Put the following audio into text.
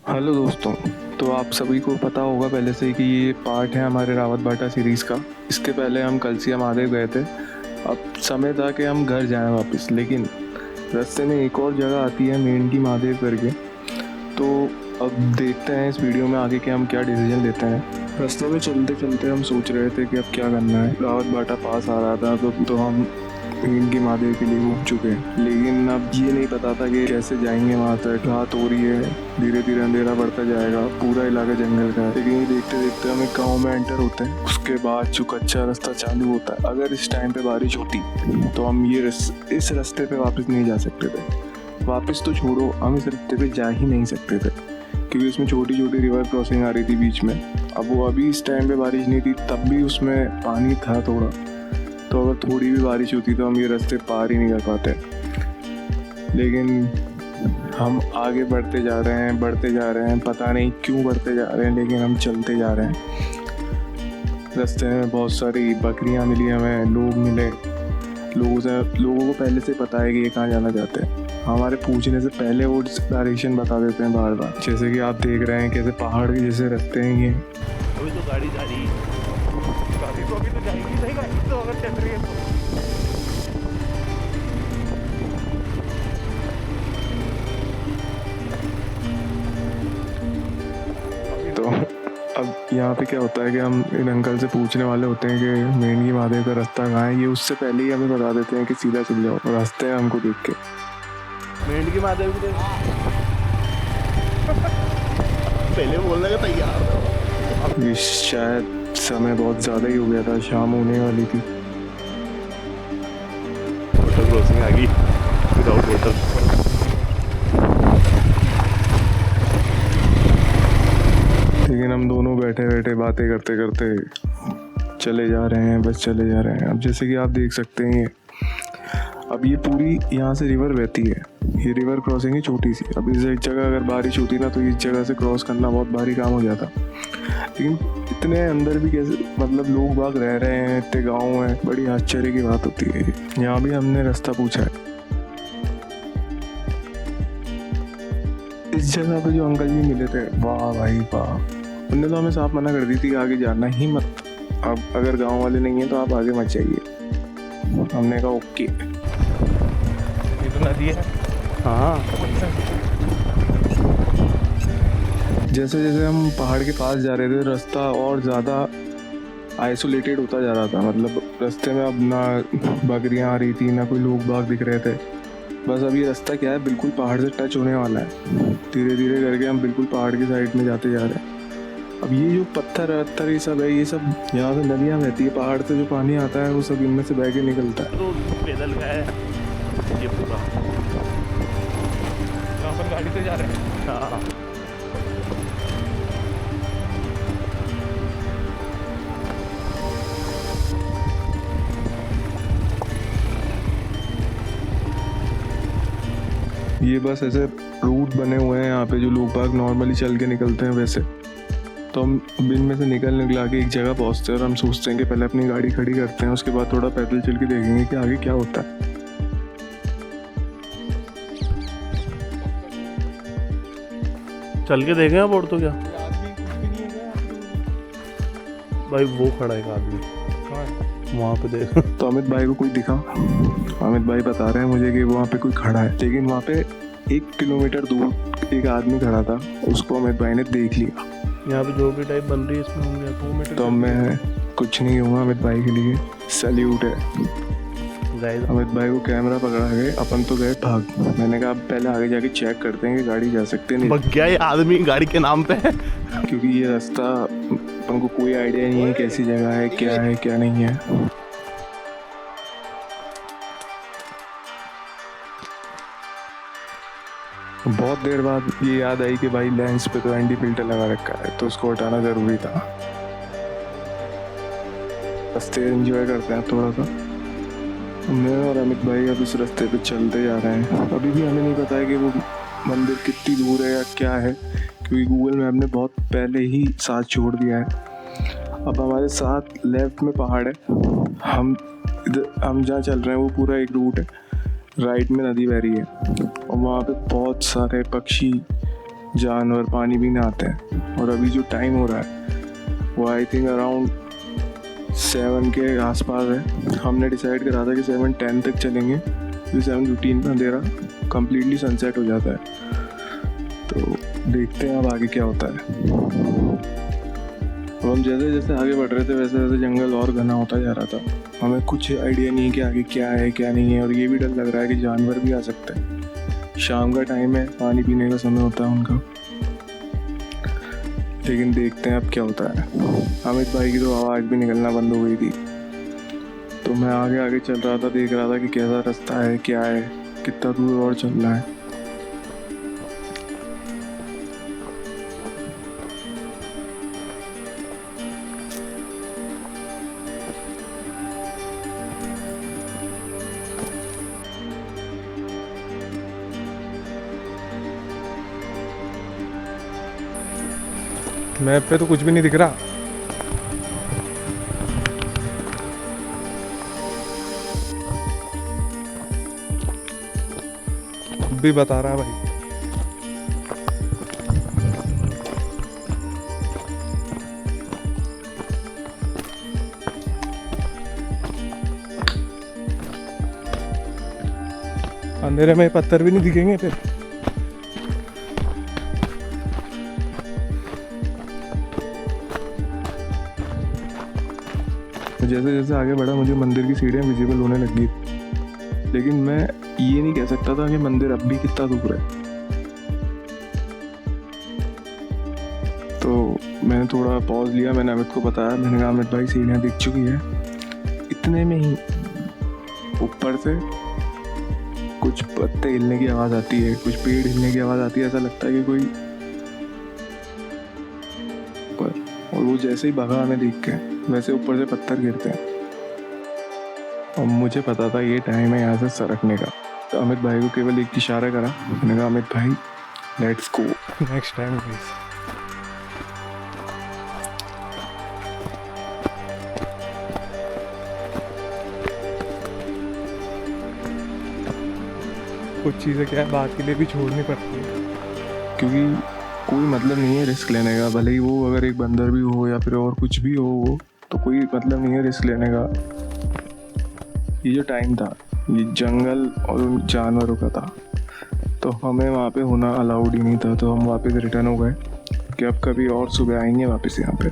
Hello दोस्तों। तो आप सभी को पता होगा पहले से ही कि ये पार्ट है हमारे रावत बाटा सीरीज़ का। इसके पहले हम कलसिया महादेव गए थे। अब समय था कि हम घर जाएं वापस, लेकिन रास्ते में एक और जगह आती है मेंढकी महादेव करके। तो अब देखते हैं इस वीडियो में आगे कि हम क्या डिसीजन लेते हैं। रास्ते में चलते चलते हम सोच रहे थे कि अब क्या करना है। रावत बाटा पास आ रहा था तो हम मेंढकी महादेव के लिए घूम चुके हैं, लेकिन अब ये नहीं पता था कि कैसे जाएंगे वहाँ तक। रात हो रही है, धीरे धीरे अंधेरा बढ़ता जाएगा, पूरा इलाका जंगल का है। लेकिन ये देखते देखते हम एक गाँव में एंटर होते हैं। उसके बाद जो कच्चा रास्ता चालू होता है, अगर इस टाइम पे बारिश होती तो हम इस रास्ते पे वापस नहीं जा सकते थे। वापस तो छोड़ो, हम इस रास्ते पे जा ही नहीं सकते थे, क्योंकि उसमें छोटी छोटी रिवर क्रॉसिंग आ रही थी बीच में। अब वो अभी इस टाइम पे बारिश नहीं थी, तब भी उसमें पानी था थोड़ा। तो अगर थोड़ी भी बारिश होती तो हम ये रास्ते पार ही नहीं कर पाते। लेकिन हम आगे बढ़ते जा रहे हैं, पता नहीं क्यों बढ़ते जा रहे हैं, लेकिन हम चलते जा रहे हैं। रास्ते में बहुत सारी बकरियां मिली हमें, लोग मिले। लोगों को पहले से पता है कि ये कहाँ जाना चाहते हैं। हमारे पूछने से पहले वो डायरेक्शन बता देते हैं बार बार। जैसे कि आप देख रहे हैं कैसे पहाड़ के जैसे रास्ते हैं ये। अभी तो गाड़ी जा रही है, गाड़ी तो अभी तो जाएगी, सही गाड़ी तो अगर चल रही है तो अब यहाँ पे क्या होता है कि हम इन अंकल से पूछने वाले होते हैं कि मेंढकी महादेव का रास्ता कहाँ है। ये उससे पहले ही हमें बता देते हैं कि सीधा चल जाओ, और रास्ते हैं हमको देख के। मेंढकी महादेव की पहले बोलने का तैयार था। ये शायद समय बहुत ज़्यादा ही हो गया था, शाम होने वाली थी। वाटर क्रॉसिंग आ गई विदाउट वाटर। लेकिन हम दोनों बैठे बैठे बातें करते करते चले जा रहे हैं, बस चले जा रहे हैं। अब जैसे कि आप देख सकते हैं अब ये पूरी यहाँ से रिवर बहती है। ये रिवर क्रॉसिंग है छोटी सी। अब इस एक जगह अगर बारिश होती ना तो इस जगह से क्रॉस करना बहुत भारी काम हो जाता। लेकिन इतने अंदर भी कैसे, मतलब लोग बाग रह रहे हैं, इतने गाँव हैं, बड़ी आश्चर्य की बात होती है। यहाँ भी हमने रास्ता पूछा है। इस जगह पे जो अंकल जी मिले थे, वाह भाई वाह, उनने तो हमें साफ मना कर दी थी कि आगे जाना ही मत। अब अगर गांव वाले नहीं हैं तो आप आगे मत जाइए। हमने कहा ओके। ये तो नदी है। हाँ, जैसे जैसे हम पहाड़ के पास जा रहे थे, रास्ता और ज़्यादा आइसोलेटेड होता जा रहा था। मतलब रास्ते में अब ना बकरियां आ रही थी, ना कोई लोग बाग दिख रहे थे। बस अब ये रास्ता क्या है, बिल्कुल पहाड़ से टच होने वाला है। धीरे धीरे करके हम बिल्कुल पहाड़ की साइड में जाते जा रहे हैं। अब ये जो पत्थर वत्थर ये सब है, ये सब यहाँ से नदियाँ बहती है। पहाड़ से जो पानी आता है वो सब इनमें से बह के निकलता है। तो पैदल गया है ये पूरा। यहाँ पर गाड़ी से जा रहे हैं। हाँ, ये बस ऐसे रूट बने हुए हैं यहाँ पे, जो लोग बाग नॉर्मली चल के निकलते हैं वैसे। तो हम बिन में से निकल के एक जगह पहुँचते हैं और हम सोचते हैं कि पहले अपनी गाड़ी खड़ी करते हैं, उसके बाद थोड़ा पैदल चल के देखेंगे कि आगे क्या होता है। चल के देखें अब। और तो क्या भाई, वो खड़ा है एक आदमी वहाँ पे, देख। तो अमित भाई को कोई दिखा। अमित भाई बता रहे हैं मुझे कि वहाँ पे कोई खड़ा है, लेकिन वहाँ पे 1 किलोमीटर दूर एक आदमी खड़ा था, उसको अमित भाई ने देख लिया। यहाँ पे जो भी टाइप बन रही है इसमें होंगे 2 मीटर। तो मैं कुछ नहीं कहूँगा, अमित भाई के लिए सैल्यूट है। गाइस, अमित भाई को कैमरा पकड़ा गए, अपन तो गए भाग। मैंने कहा पहले आगे जाके चेक करते हैं कि गाड़ी जा सकते नहीं, बग गया ये आदमी गाड़ी के नाम पे। क्योंकि ये रास्ता अपन को कोई आइडिया नहीं है कैसी जगह है क्या नहीं है। बहुत देर बाद ये याद आई कि भाई लेंस पे तो एंटी फिल्टर लगा रखा है, तो उसको हटाना जरूरी था। रास्ते एंजॉय करते हैं थोड़ा सा। मैं और अमित भाई अब इस रास्ते पे चलते जा रहे हैं। अभी भी हमें नहीं पता है कि वो मंदिर कितनी दूर है या क्या है, क्योंकि गूगल मैप ने बहुत पहले ही साथ छोड़ दिया है। अब हमारे साथ लेफ्ट में पहाड़ है, हम जहाँ चल रहे हैं वो पूरा एक रूट है, राइट में नदी बह रही है, और वहाँ पे बहुत सारे पक्षी जानवर पानी पीने आते हैं। और अभी जो टाइम हो रहा है वो आई थिंक अराउंड 7 के आसपास है। हमने डिसाइड करा था कि 7:10 तक चलेंगे, फिर 7:15 में अंधेरा कम्प्लीटली सनसेट हो जाता है। तो देखते हैं अब आगे क्या होता है। अब हम जैसे जैसे आगे बढ़ रहे थे वैसे वैसे जंगल और घना होता जा रहा था। हमें कुछ आइडिया नहीं है कि आगे क्या है क्या नहीं है, और ये भी डर लग रहा है कि जानवर भी आ सकते हैं। शाम का टाइम है, पानी पीने का समय होता है उनका, लेकिन देखते हैं अब क्या होता है। अमित भाई की तो आवाज़ भी निकलना बंद हो गई थी। तो मैं आगे आगे चल रहा था, देख रहा था कि कैसा रास्ता है, क्या है, कितना दूर और चलना है। मैप पे तो कुछ भी नहीं दिख रहा। अब भी बता रहा है भाई। अंधेरे में पत्थर भी नहीं दिखेंगे फिर। जैसे जैसे आगे बढ़ा मुझे मंदिर की सीढ़ियाँ विजिबल होने लगी, लेकिन मैं ये नहीं कह सकता था कि मंदिर अब भी कितना दूर है। तो मैंने थोड़ा पॉज लिया, मैंने अमित को बताया, मैंने कहा अमित भाई सीढ़ियाँ दिख चुकी है। इतने में ही ऊपर से कुछ पत्ते हिलने की आवाज़ आती है, कुछ पेड़ हिलने की आवाज़ आती है, ऐसा लगता है कि कोई ऊपर। और वो जैसे ही भगा हमें देख के वैसे ऊपर से पत्थर गिरते हैं। और मुझे पता था ये टाइम है यहाँ से सरकने का। तो अमित भाई को केवल एक इशारा करा, मैंने कहा अमित भाई let's go. Next time please. कुछ चीज़ें क्या है बात के लिए भी छोड़नी पड़ती है, क्योंकि कोई मतलब नहीं है रिस्क लेने का, भले ही वो अगर एक बंदर भी हो या फिर और कुछ भी हो, वो तो कोई मतलब नहीं है रिस्क लेने का। ये जो टाइम था ये जंगल और उन जानवरों का था, तो हमें वहाँ पे होना अलाउड ही नहीं था। तो हम वापस रिटर्न हो गए कि अब कभी और सुबह आएंगे वापस यहाँ पे।